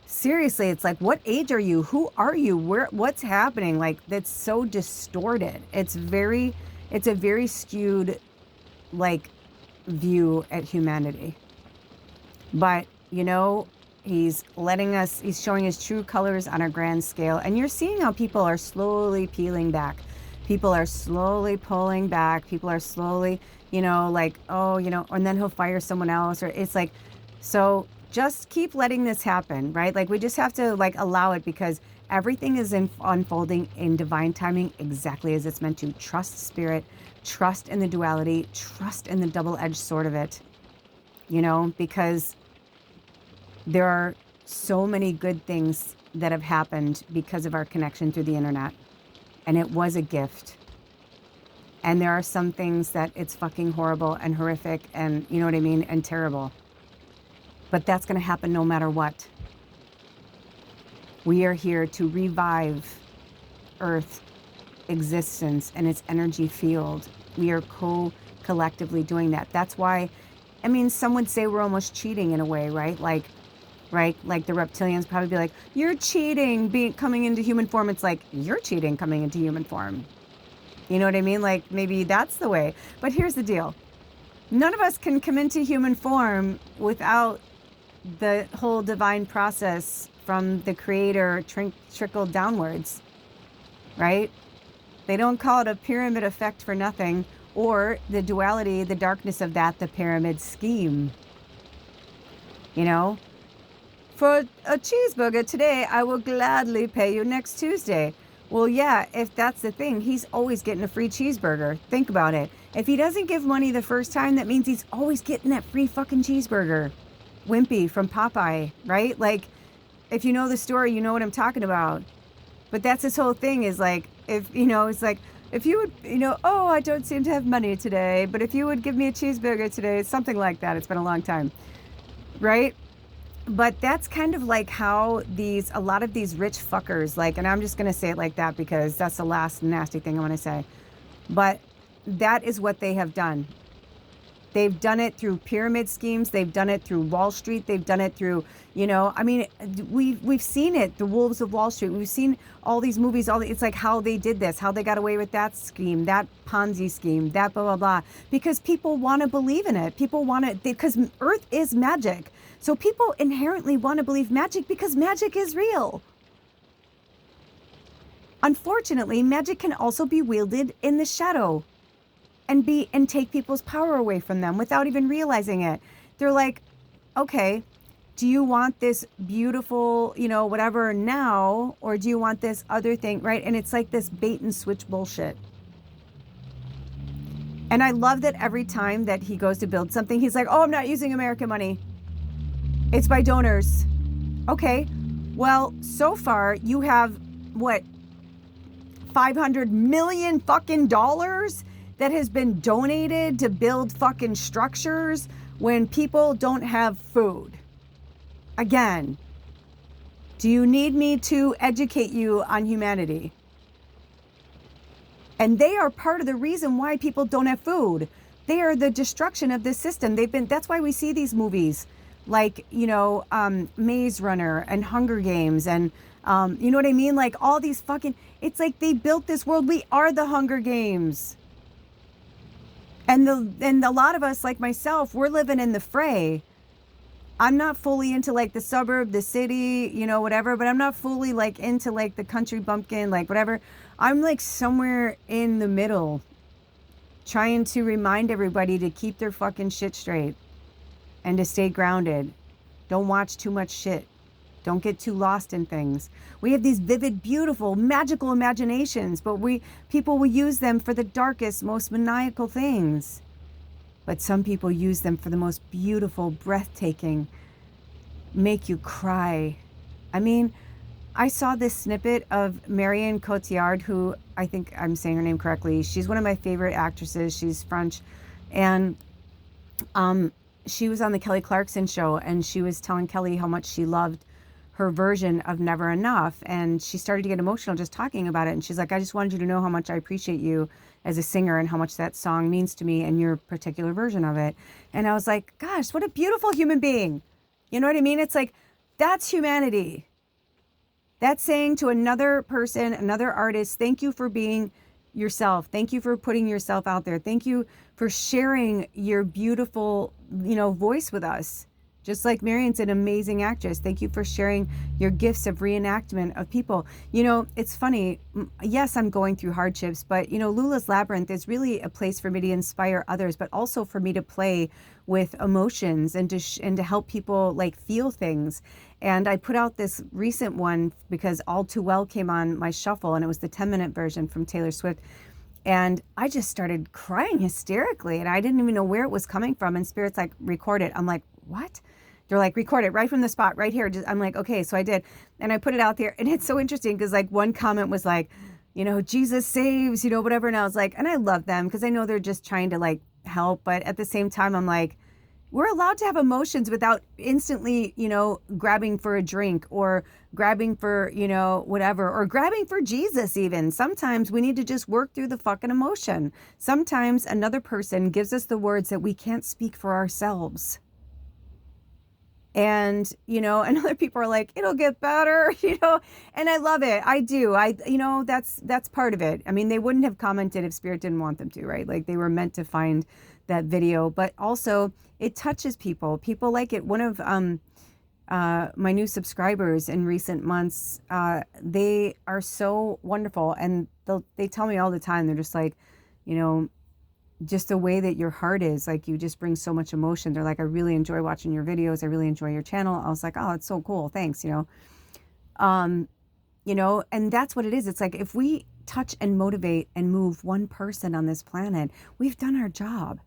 seriously, it's like, what age are you? Who are you? What's happening? Like, that's so distorted. It's a very skewed, like, view at humanity. But, you know, he's showing his true colors on a grand scale. And you're seeing how people are slowly peeling back. People are slowly pulling back. People are slowly, you know, like, oh, you know, and then he'll fire someone else. Or it's like, so just keep letting this happen, right? Like, we just have to, like, allow it, because everything is unfolding in divine timing exactly as it's meant to. Trust spirit, trust in the duality, trust in the double-edged sword of it, you know, because there are so many good things that have happened because of our connection through the internet. And it was a gift. And there are some things that it's fucking horrible and horrific and, you know what I mean, and terrible. But that's going to happen no matter what. We are here to revive Earth existence and its energy field. We are collectively doing that. That's why, I mean, some would say we're almost cheating in a way, right? Like the reptilians probably be like, you're cheating coming into human form. It's like, you're cheating coming into human form. You know what I mean? Like, maybe that's the way. But here's the deal. None of us can come into human form without the whole divine process from the creator trickled downwards, right? They don't call it a pyramid effect for nothing, or the duality, the darkness of that, the pyramid scheme. You know? For a cheeseburger today, I will gladly pay you next Tuesday. Well, yeah, if that's the thing, he's always getting a free cheeseburger. Think about it. If he doesn't give money the first time, that means he's always getting that free fucking cheeseburger. Wimpy from Popeye, right? Like, if you know the story, you know what I'm talking about. But that's his whole thing, is like, if, you know, it's like, if you would, you know, oh, I don't seem to have money today, but if you would give me a cheeseburger today, it's something like that. It's been a long time, right? But that's kind of like how a lot of these rich fuckers, like, and I'm just going to say it like that because that's the last nasty thing I want to say. But that is what they have done. They've done it through pyramid schemes. They've done it through Wall Street. They've done it through, you know, I mean, we've seen it, the Wolves of Wall Street. We've seen all these movies. It's like how they did this, how they got away with that scheme, that Ponzi scheme, that blah, blah, blah. Because people want to believe in it. People want to, because Earth is magic. So people inherently want to believe magic because magic is real. Unfortunately, magic can also be wielded in the shadow and take people's power away from them without even realizing it. They're like, okay, do you want this beautiful, you know, whatever now, or do you want this other thing, right? And it's like this bait and switch bullshit. And I love that every time that he goes to build something, he's like, oh, I'm not using American money. It's by donors. Okay, well, so far you have, what, 500 million fucking dollars that has been donated to build fucking structures when people don't have food. Again, do you need me to educate you on humanity? And they are part of the reason why people don't have food. They are the destruction of this system. That's why we see these movies like, you know, Maze Runner and Hunger Games and, you know what I mean? Like all these fucking, it's like they built this world. We are the Hunger Games. And a lot of us, like myself, we're living in the fray. I'm not fully into like the suburb, the city, you know, whatever, but I'm not fully like into like the country bumpkin, like whatever. I'm like somewhere in the middle, trying to remind everybody to keep their fucking shit straight and to stay grounded. Don't watch too much shit. Don't get too lost in things. We have these vivid, beautiful, magical imaginations, but people will use them for the darkest, most maniacal things. But some people use them for the most beautiful, breathtaking, make you cry. I mean, I saw this snippet of Marion Cotillard, who I think I'm saying her name correctly. She's one of my favorite actresses. She's French. And she was on the Kelly Clarkson show, and she was telling Kelly how much she loved her version of Never Enough. And she started to get emotional just talking about it. And she's like, I just wanted you to know how much I appreciate you as a singer and how much that song means to me and your particular version of it. And I was like, gosh, what a beautiful human being. You know what I mean? It's like, that's humanity. That's saying to another person, another artist, thank you for being yourself. Thank you for putting yourself out there. Thank you for sharing your beautiful, voice with us. Just like Marion's an amazing actress. Thank you for sharing your gifts of reenactment of people. It's funny. Yes, I'm going through hardships, but Lula's Labyrinth is really a place for me to inspire others, but also for me to play with emotions and to help people like feel things. And I put out this recent one because All Too Well came on my shuffle, and it was the 10-minute version from Taylor Swift. And I just started crying hysterically, and I didn't even know where it was coming from. And Spirit's like, record it. I'm like, what? They're like, record it right from the spot right here. I'm like, okay. So I did. And I put it out there. And it's so interesting because like one comment was like, Jesus saves, whatever. And I was like, and I love them because I know they're just trying to like help. But at the same time, I'm like, we're allowed to have emotions without instantly, grabbing for a drink or grabbing for, whatever, or grabbing for Jesus even. Sometimes we need to just work through the fucking emotion. Sometimes another person gives us the words that we can't speak for ourselves. And, and other people are like, it'll get better, and I love it. I do. That's part of it. I mean, they wouldn't have commented if Spirit didn't want them to, right? Like they were meant to find that video, but also it touches people. People like it. One of my new subscribers in recent months, they are so wonderful. And they tell me all the time, they're just like, just the way that your heart is, like you just bring so much emotion. They're like, I really enjoy watching your videos. I really enjoy your channel. I was like, oh, it's so cool. Thanks. And that's what it is. It's like, if we touch and motivate and move one person on this planet, we've done our job.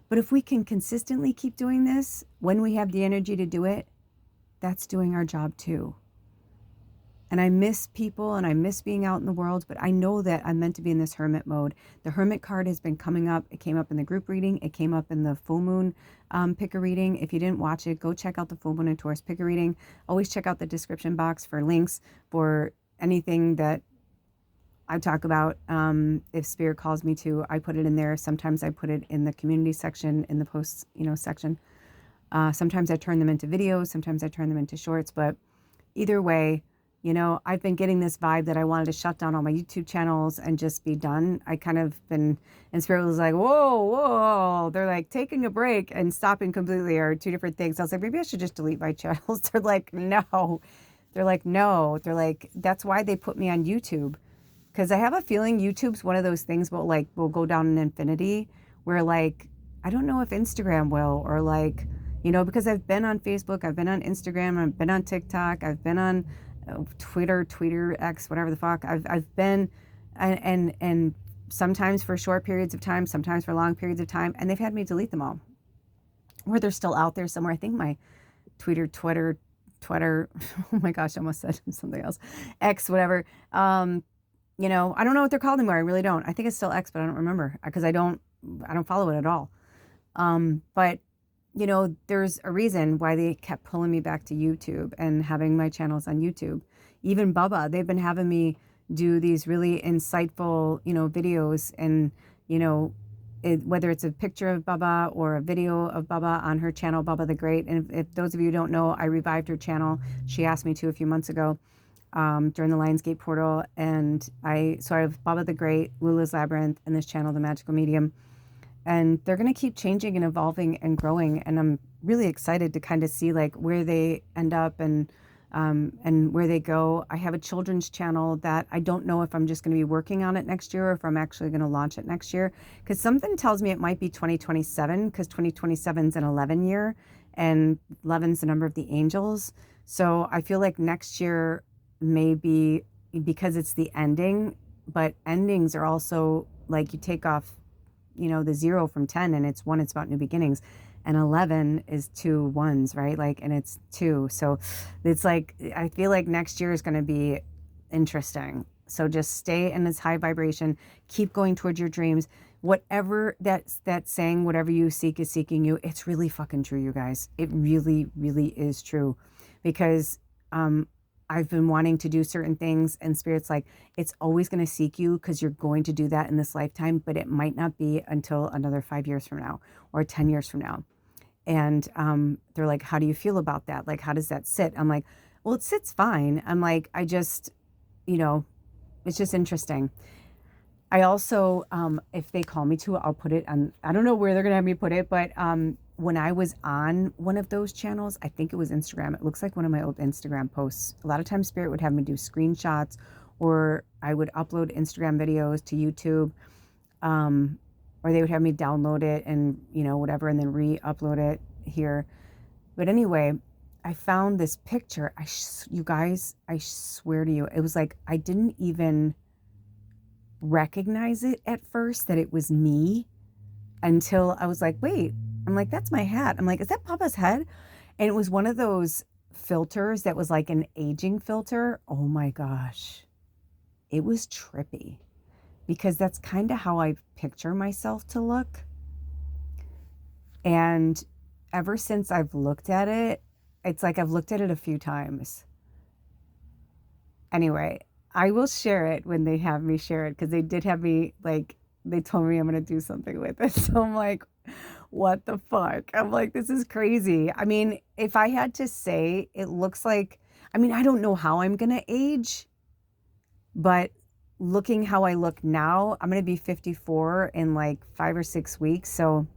But if we can consistently keep doing this when we have the energy to do it, that's doing our job too. And I miss people and I miss being out in the world, but I know that I'm meant to be in this hermit mode. The hermit card has been coming up. It came up in the group reading. It came up in the full moon picker reading. If you didn't watch it, go check out the full moon and Taurus picker reading. Always check out the description box for links for anything that I talk about. If Spirit calls me to, I put it in there. Sometimes I put it in the community section, in the posts, section. Sometimes I turn them into videos. Sometimes I turn them into shorts, but either way, I've been getting this vibe that I wanted to shut down all my YouTube channels and just be done. I kind of been, and Spirit was like, whoa. They're like, taking a break and stopping completely are two different things. I was like, maybe I should just delete my channels. They're like, no. They're like, no. They're like, that's why they put me on YouTube. Because I have a feeling YouTube's one of those things will go down in infinity where like, I don't know if Instagram will, or like, because I've been on Facebook, I've been on Instagram, I've been on TikTok, I've been on Twitter, X, whatever the fuck. I've been, and sometimes for short periods of time, sometimes for long periods of time, and they've had me delete them all. Or they're still out there somewhere. I think my Twitter, oh my gosh, I almost said something else. X, whatever. I don't know what they're called anymore. I really don't. I think it's still X, but I don't remember because I don't follow it at all. But there's a reason why they kept pulling me back to YouTube and having my channels on YouTube. Even Bubba, they've been having me do these really insightful, videos, and, whether it's a picture of Bubba or a video of Bubba on her channel, Bubba the Great. And if those of you who don't know, I revived her channel. She asked me to a few months ago during the Lionsgate portal. And I have Bubba the Great, Lula's Labyrinth, and this channel, The Magical Medium. And they're going to keep changing and evolving and growing. And I'm really excited to kind of see like where they end up and where they go. I have a children's channel that I don't know if I'm just going to be working on it next year or if I'm actually going to launch it next year. Because something tells me it might be 2027 because 2027 is an 11 year and 11 is the number of the angels. So I feel like next year may be, because it's the ending, but endings are also like you take off the 0 from 10 and it's 1, it's about new beginnings, and 11 is 2 ones, right? Like, and it's 2. So it's like, I feel like next year is going to be interesting. So just stay in this high vibration, keep going towards your dreams. Whatever that's saying, whatever you seek is seeking you. It's really fucking true, you guys. It really, really is true, because I've been wanting to do certain things, and Spirit's like, it's always going to seek you because you're going to do that in this lifetime, but it might not be until another 5 years from now or 10 years from now. And they're like, how do you feel about that? Like, how does that sit? I'm like, well, it sits fine. I'm like, I just, you know, it's just interesting. I also, if they call me to, I'll put it on, I don't know where they're going to have me put it, but when I was on one of those channels, I think it was Instagram. It looks like one of my old Instagram posts. A lot of times Spirit would have me do screenshots, or I would upload Instagram videos to YouTube, or they would have me download it and, you know, whatever, and then re-upload it here. But anyway, I found this picture. You guys, I swear to you, it was like I didn't even recognize it at first that it was me until I was like, wait, I'm like, that's my hat. I'm like, is that Papa's head? And it was one of those filters that was like an aging filter. Oh my gosh. It was trippy because that's kind of how I picture myself to look. And ever since I've looked at it, it's like I've looked at it a few times. Anyway, I will share it when they have me share it, because they did have me, like, they told me I'm going to do something with it. So I'm like, what the fuck? I'm like, this is crazy. I mean, if I had to say, it looks like, I mean, I don't know how I'm going to age, but looking how I look now, I'm going to be 54 in like 5 or 6 weeks. So,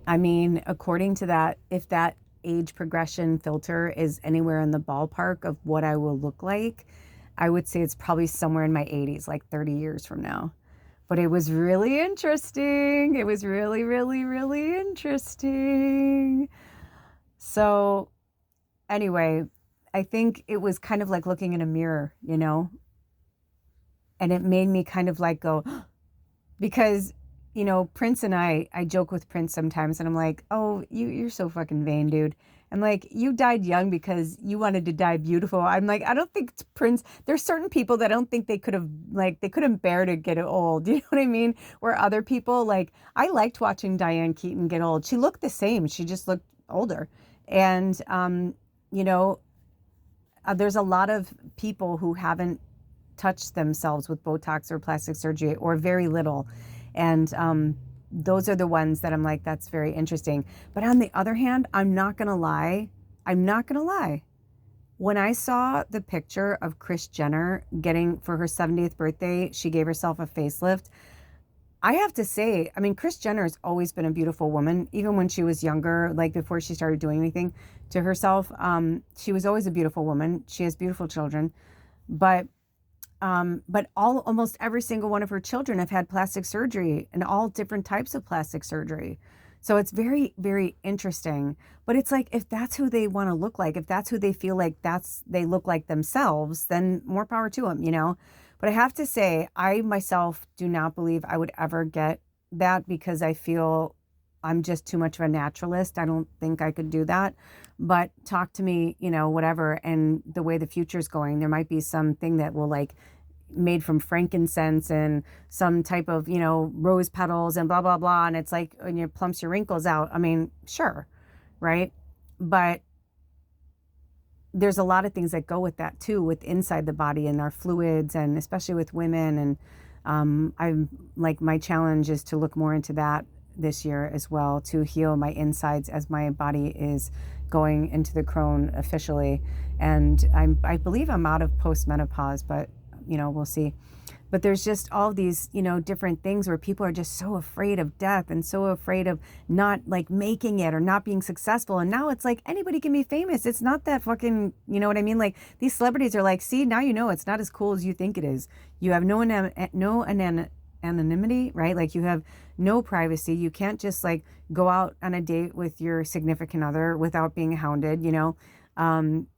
I mean, according to that, if that age progression filter is anywhere in the ballpark of what I will look like, I would say it's probably somewhere in my 80s, like 30 years from now. But it was really interesting. It was really, really, really interesting. So anyway, I think it was kind of like looking in a mirror, you know? And it made me kind of like go, because, you know, Prince and I joke with Prince sometimes, and I'm like, oh, you're so fucking vain, dude. I'm like, you died young because you wanted to die beautiful. I'm like, I don't think Prince, there's certain people that I don't think they could have, like, they couldn't bear to get old. You know what I mean? Where other people, like, I liked watching Diane Keaton get old. She looked the same. She just looked older. And, you know, there's a lot of people who haven't touched themselves with Botox or plastic surgery, or very little. And those are the ones that I'm like, that's very interesting. But on the other hand, I'm not going to lie. When I saw the picture of Kris Jenner getting, for her 70th birthday, she gave herself a facelift. I have to say, I mean, Kris Jenner has always been a beautiful woman, even when she was younger, like before she started doing anything to herself. She was always a beautiful woman. She has beautiful children. But almost every single one of her children have had plastic surgery, and all different types of plastic surgery. So it's very, very interesting. But it's like, if that's who they want to look like, if that's who they feel like they look like themselves, then more power to them, you know? But I have to say, I myself do not believe I would ever get that, because I feel I'm just too much of a naturalist. I don't think I could do that. But talk to me, you know, whatever. And the way the future's going, there might be something that will, like, made from frankincense and some type of, you know, rose petals and blah, blah, blah. And it's like, and you plumps your wrinkles out. I mean, sure. Right. But there's a lot of things that go with that too, with inside the body and our fluids, and especially with women. And I'm like, my challenge is to look more into that this year as well, to heal my insides as my body is going into the crone officially. And I believe I'm out of postmenopause, but you know, we'll see. But there's just all these, you know, different things where people are just so afraid of death and so afraid of not, like, making it or not being successful. And now it's like anybody can be famous. It's not that fucking, you know what I mean? Like, these celebrities are like, see, now you know it's not as cool as you think it is. You have no anonymity, right? Like, you have no privacy. You can't just, like, go out on a date with your significant other without being hounded, you know?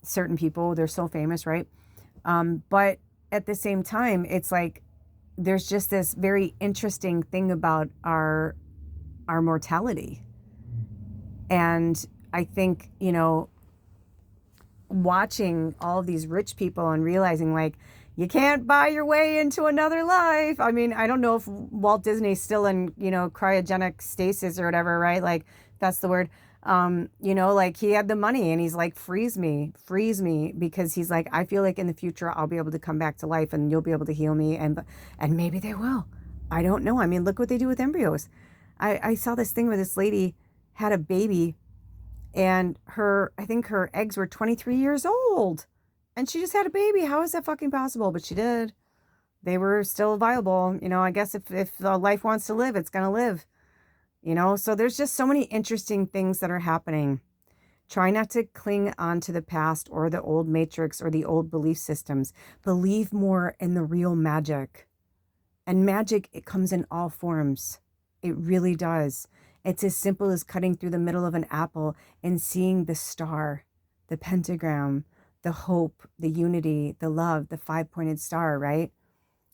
Certain people, they're so famous, right? But at the same time, it's like, there's just this very interesting thing about our mortality. And I think, you know, watching all of these rich people and realizing, like, you can't buy your way into another life. I mean, I don't know if Walt Disney's still in, you know, cryogenic stasis or whatever, right? Like, that's the word. You know, like he had the money and he's like, freeze me, because he's like, I feel like in the future I'll be able to come back to life and you'll be able to heal me. And maybe they will. I don't know. I mean, look what they do with embryos. I saw this thing where this lady had a baby and I think her eggs were 23 years old and she just had a baby. How is that fucking possible? But she did. They were still viable. You know, I guess if life wants to live, it's going to live. You know, so there's just so many interesting things that are happening. Try not to cling on to the past or the old matrix or the old belief systems. Believe more in the real magic. And magic, it comes in all forms. It really does. It's as simple as cutting through the middle of an apple and seeing the star, the pentagram, the hope, the unity, the love, the five-pointed star, right?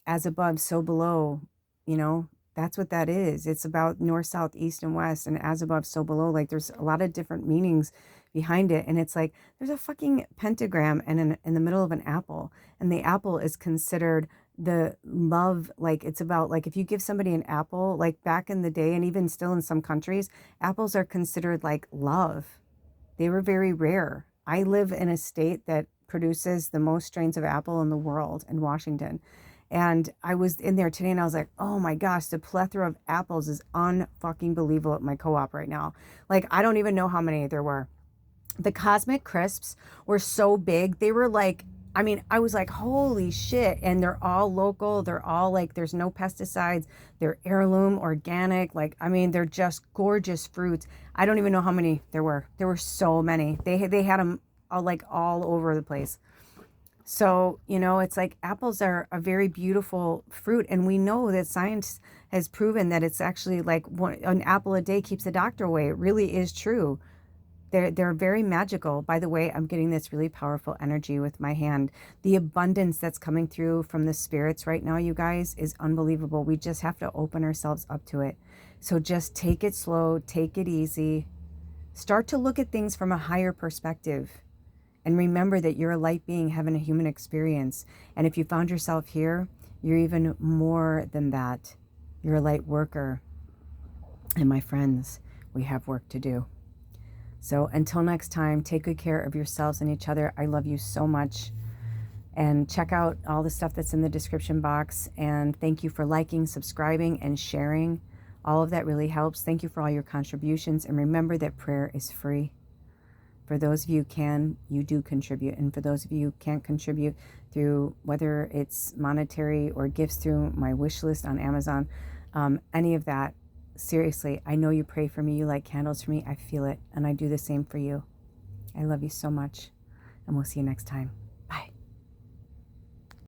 As above, so below, you know, that's what that is. It's about north, south, east, and west, and as above, so below. Like there's a lot of different meanings behind it. And it's like there's a fucking pentagram and in the middle of an apple. And the apple is considered the love. Like it's about, like, if you give somebody an apple, like back in the day, and even still in some countries, apples are considered like love. They were very rare. I live in a state that produces the most strains of apple in the world, in Washington. And I was in there today and I was like, oh my gosh, the plethora of apples is unfucking believable at my co-op right now. Like, I don't even know how many there were. The Cosmic Crisps were so big. They were like, I mean, I was like, holy shit. And they're all local. They're all like, there's no pesticides. They're heirloom, organic. Like, I mean, they're just gorgeous fruits. I don't even know how many there were. There were so many. They had them all over the place. So, you know, it's like apples are a very beautiful fruit. And we know that science has proven that it's actually like an apple a day keeps the doctor away. It really is true. They're very magical. By the way, I'm getting this really powerful energy with my hand. The abundance that's coming through from the spirits right now, you guys, is unbelievable. We just have to open ourselves up to it. So just take it slow, take it easy. Start to look at things from a higher perspective. And remember that you're a light being having a human experience. And if you found yourself here, you're even more than that. You're a light worker. And my friends, we have work to do. So until next time, take good care of yourselves and each other. I love you so much. And check out all the stuff that's in the description box. And thank you for liking, subscribing, and sharing. All of that really helps. Thank you for all your contributions. And remember that prayer is free. For those of you who can, you do contribute. And for those of you who can't contribute through, whether it's monetary or gifts through my wish list on Amazon, any of that, seriously, I know you pray for me. You light candles for me. I feel it. And I do the same for you. I love you so much. And we'll see you next time.